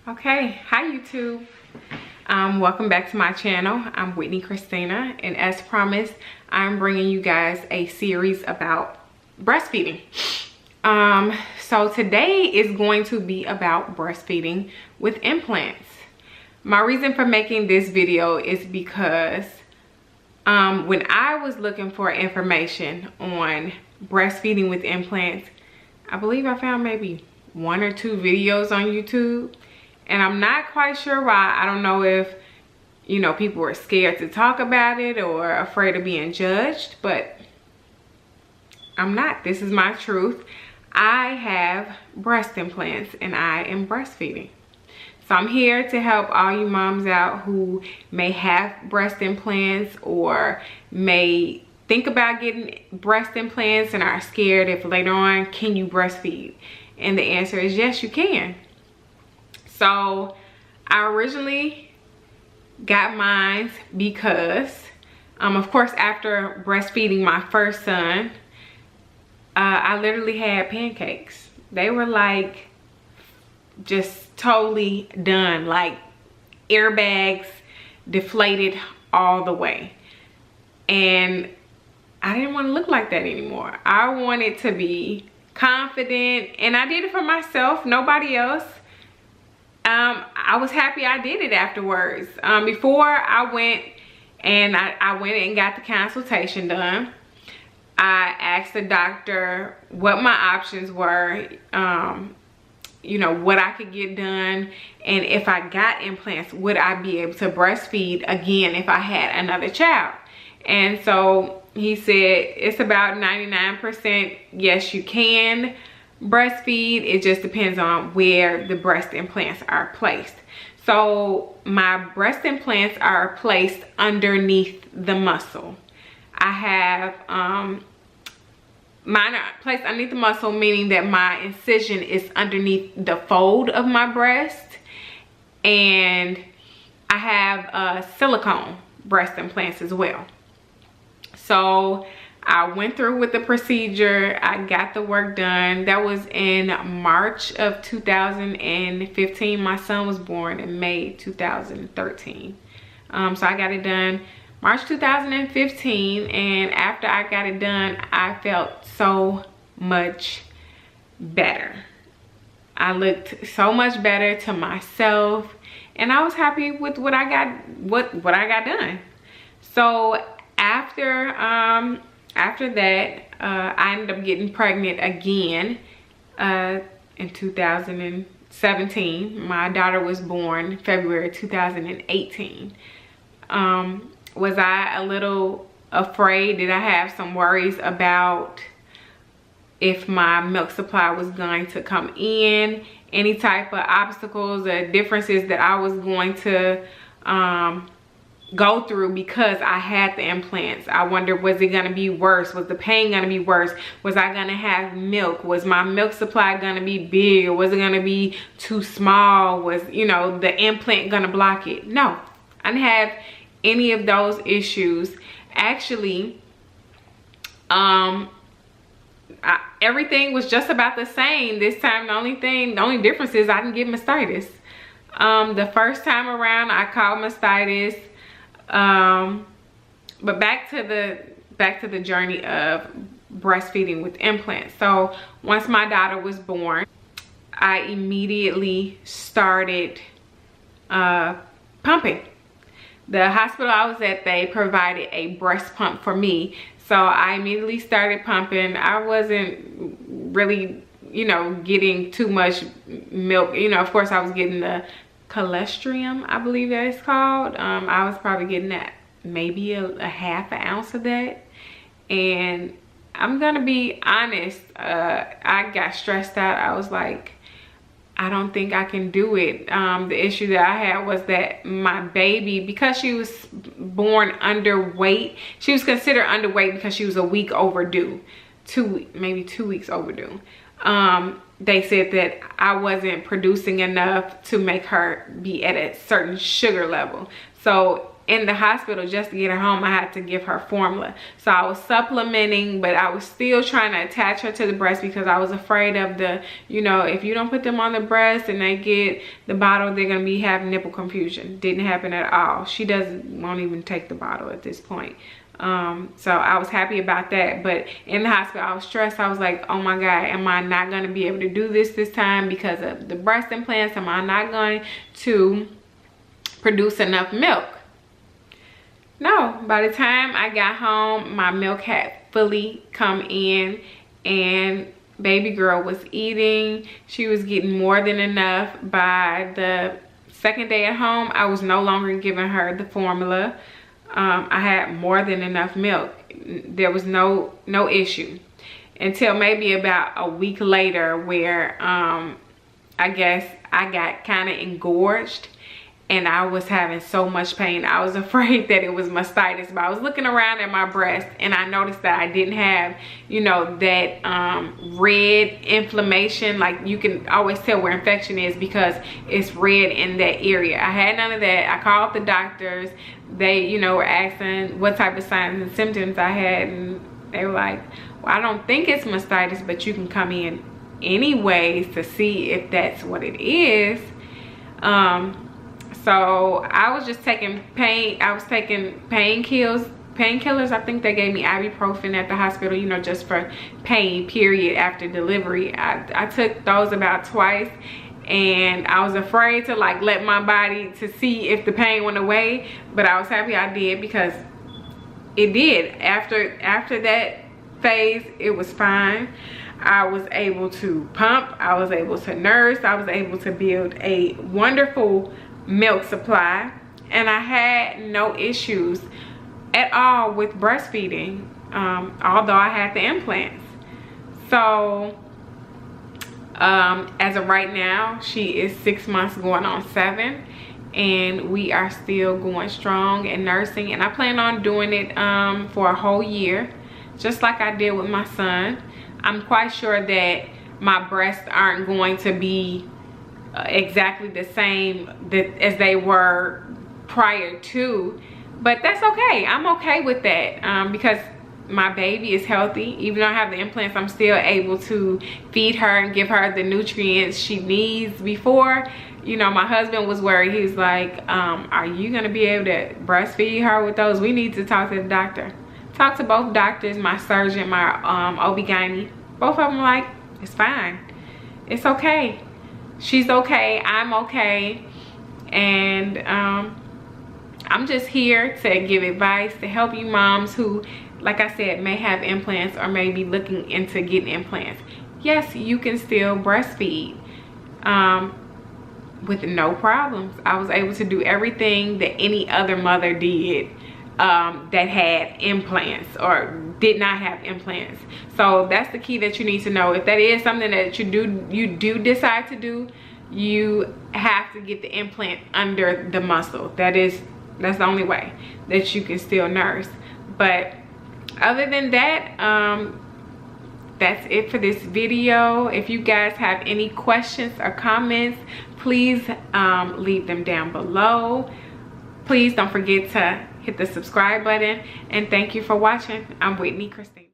Okay, hi YouTube. Welcome back to my channel. I'm Whitney Christina, and as promised, I'm bringing you guys a series about breastfeeding. So today is going to be about breastfeeding with implants. My reason for making this video is because when I was looking for information on breastfeeding with implants, I believe I found maybe 1 or 2 videos on YouTube. And I'm not quite sure why. I don't know if, people are scared to talk about it or afraid of being judged, but I'm not. This is my truth. I have breast implants and I am breastfeeding. So I'm here to help all you moms out who may have breast implants or may think about getting breast implants and are scared if later on, can you breastfeed? And the answer is yes, you can. So I originally got mine because, of course, after breastfeeding my first son, I literally had pancakes. They were like just totally done, like airbags deflated all the way. And I didn't want to look like that anymore. I wanted to be confident, and I did it for myself, nobody else. I was happy I did it afterwards. Before I went and got the consultation done, I asked the doctor what my options were, what I could get done, and if I got implants, would I be able to breastfeed again if I had another child? And so he said it's about 99% yes, you can breastfeed. It just depends on where the breast implants are placed. So my breast implants are placed underneath the muscle. I have mine are placed underneath the muscle, meaning that my incision is underneath the fold of my breast, and I have silicone breast implants as well. So I went through with the procedure. I got the work done. That was in March of 2015. My son was born in May 2013. So I got it done March 2015. And after I got it done, I felt so much better. I looked so much better to myself. And I was happy with what I got done. So after that, I ended up getting pregnant again in 2017. My daughter was born February 2018. Was I a little afraid? Did I have some worries about if my milk supply was going to come in? Any type of obstacles or differences that I was going to go through because I had the implants? I wondered, was it gonna be worse? Was the pain gonna be worse? Was I gonna have milk? Was my milk supply gonna be big, or was it gonna be too small? Was the implant gonna block it? No, I didn't have any of those issues. Actually, everything was just about the same this time. The only difference is I didn't get mastitis. The first time around I caught mastitis. But back to the journey of breastfeeding with implants. So once my daughter was born, I immediately started pumping. The hospital I was at, they provided a breast pump for me, so I immediately started pumping. I wasn't really getting too much milk. Of course I was getting the colostrum, I believe that it's called. I was probably getting that maybe a half an ounce of that. And I'm gonna be honest, I got stressed out. I was like, I don't think I can do it. The issue that I had was that my baby, because she was born underweight, she was considered underweight because she was a week overdue, maybe 2 weeks overdue. They said that I wasn't producing enough to make her be at a certain sugar level. So in the hospital just to get her home, I had to give her formula. So I was supplementing, but I was still trying to attach her to the breast because I was afraid of the, you know, if you don't put them on the breast and they get the bottle, they're gonna be having nipple confusion. Didn't happen at all. She won't even take the bottle at this point. So I was happy about that. But in the hospital, I was stressed. I was like, oh my God, am I not going to be able to do this time because of the breast implants? Am I not going to produce enough milk? No, by the time I got home, my milk had fully come in and baby girl was eating. She was getting more than enough. By the second day at home, I was no longer giving her the formula. I had more than enough milk. There was no issue until maybe about a week later where I guess I got kind of engorged and I was having so much pain. I was afraid that it was mastitis, but I was looking around at my breast and I noticed that I didn't have, you know, that red inflammation. Like you can always tell where infection is because it's red in that area. I had none of that. I called the doctors. They, you know, were asking what type of signs and symptoms I had, and they were like, well, I don't think it's mastitis, but you can come in anyways to see if that's what it is. So I was just taking painkillers. I think they gave me ibuprofen at the hospital, you know, just for pain, period, after delivery. I took those about twice, and I was afraid to like let my body to see if the pain went away, but I was happy I did because it did. After that phase, it was fine. I was able to pump, I was able to nurse, I was able to build a wonderful milk supply, and I had no issues at all with breastfeeding, although I had the implants. So as of right now, she is 6 months going on 7, and we are still going strong and nursing, and I plan on doing it for a whole year, just like I did with my son. I'm quite sure that my breasts aren't going to be exactly the same as they were prior to, but that's okay. I'm okay with that because my baby is healthy. Even though I have the implants, I'm still able to feed her and give her the nutrients she needs. Before, you know, my husband was worried. He was like, are you gonna be able to breastfeed her with those? We need to talk to the doctor. Talk to both doctors, my surgeon, my OB-GYN. Both of them like, it's fine, it's okay, she's okay, I'm okay. And I'm just here to give advice to help you moms who, like I said, may have implants or may be looking into getting implants. Yes, you can still breastfeed with no problems. I was able to do everything that any other mother did that had implants or did not have implants. So that's the key that you need to know. If that is something that you do decide to do, you have to get the implant under the muscle. That's the only way that you can still nurse. But other than that, that's it for this video. If you guys have any questions or comments, please leave them down below. Please don't forget to hit the subscribe button, and thank you for watching. I'm Whitney Christina.